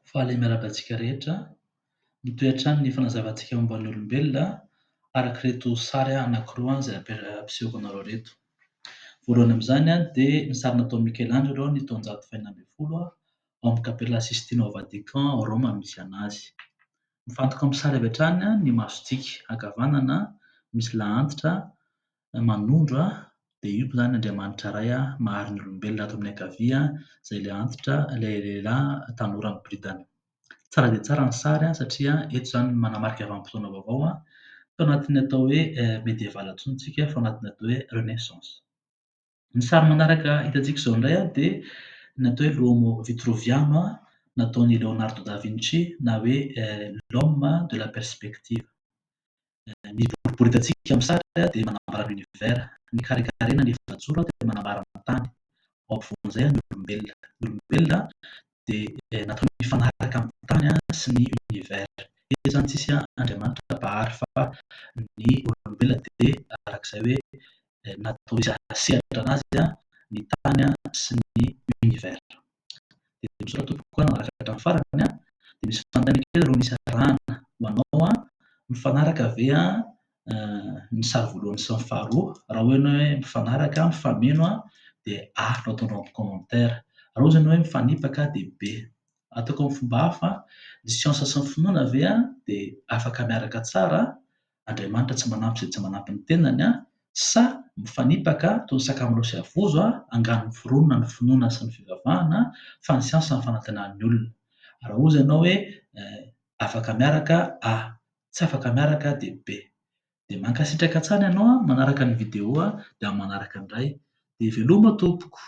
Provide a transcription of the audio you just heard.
Faly miarahaba antsika rehetra. Mitoetra ny fanazavantsika momba ny olombelona araka ireto sary anankiroa izay ampisehoko anareo reto. Voalohany amin'izany dia ny sary nataon'i Michelandro ny taon-jato faha 14 ao amin'ny Capella Sistina ao Vatican ao Roma no misy anazy. Mifantoka amin'ny sary avy hatrany ny masontsika. Ankavanana misy lahantitra manondro dia io izany Andriamanitra iray mahary ny olombelona. Ato amin'ny ankavia izay ilay antitra ilay lehilahy tanora miboridana. Tsara dia tsara ny sary satria eto izany no manamarika vanim-potoana vaovao tao anatin'ny atao hoe medieval intsony isika fa ao anatin'ny atao hoe renaissance. Ny sary manaraka hitantsika izao indray dia ny atao hoe l'uomo vitruviano nataon'i Leonardo da Vinci na hoe l'homme de la perspective. Ny boribory hitantsika amin'ny sary dia manambara ny univers, ny karekarena ny efajoro dia manambara ny tany. Ao ampovoan'izay ny olombelona. Ny olombelona dia natao mifanaraka amin'ny tany sy ny univers. Eto izany tsisy Andriamanitra bahary fa ny olombelona dia arak'izay hoe natao sehatra anazy ny tany sy ny univers. Dia misy soratra koa manaraka hatramin'ny farany dia misy fanontaniana kely aloha misy arahana ho anao mifanaraka ve ny sary voalohany sy ny faharoa. Raha hoenao hoe mifanaraka mifameno dia A no ataonao amin'ny commentaire. Raha ohatra ianao hoe mifanipaka dia B. Ataoko amin'ny fomba hafa ny siansa sy ny finoana ve dia afaka miaraka tsara. Andriamanitra tsy manampy izay tsy manampy ny tenany sa mifanipaka toy ny sakamalao sy havozo hangano ny foronina, ny finoana sy ny fivavahana fa ny siansa ny fanantenana ny olona. Raha ohatra ianao hoe afaka miaraka A, tsy afaka miaraka dia B. Dia mankasitraka tsara ianao manaraka ny vidéo dia amin'ny manaraka indray. Dia veloma tompoko.